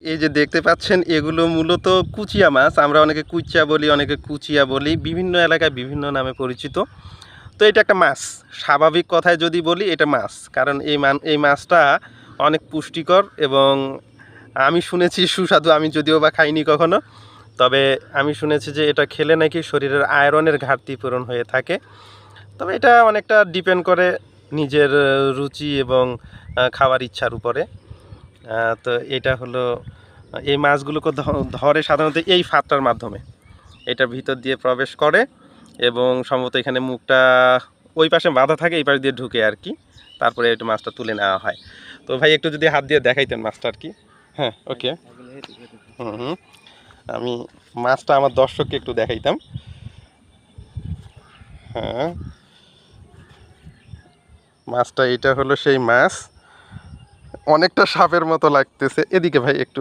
এই যে দেখতে পাচ্ছেন এগুলো মূলত কুচিয়া মাছ। আমরা অনেকে কুইচা বলি, অনেকে কুচিয়া বলি। বিভিন্ন এলাকায় বিভিন্ন নামে পরিচিত। তো এটা একটা মাছ। স্বাভাবিক কথায় যদি বলি এটা মাছ। কারণ এই মাছটা অনেক পুষ্টিকর এবং আমি শুনেছি সুস্বাদু। আমি যদিও বা খাইনি কখনো। তবে আমি শুনেছি যে এটা খেলে নাকি শরীরের আয়রনের ঘাটতি পূরণ হয়ে থাকে। তবে এটা অনেকটা ডিপেন্ড করে নিজের রুচি এবং খাওয়ার ইচ্ছার উপরে। তো এটা হলো এই মাছগুলোকে ধরে সাধারণত এই ফাঁদটার মাধ্যমে। এটার ভিতর দিয়ে প্রবেশ করে এবং সম্ভবত এখানে মুখটা ওই পাশে বাঁধা থাকে, এই পাশ দিয়ে ঢুকে আর কি। তারপরে একটু মাছটা তুলে নেওয়া হয়। তো ভাই একটু যদি হাত দিয়ে দেখাইতেন মাছটা আর কি। হ্যাঁ, ওকে। হুম হুম। আমি মাছটা আমার দর্শককে একটু দেখাইতাম। হ্যাঁ, মাছটা এটা হলো সেই মাছ। অনেকটা সাপের মতো লাগতেছে। এদিকে ভাই একটু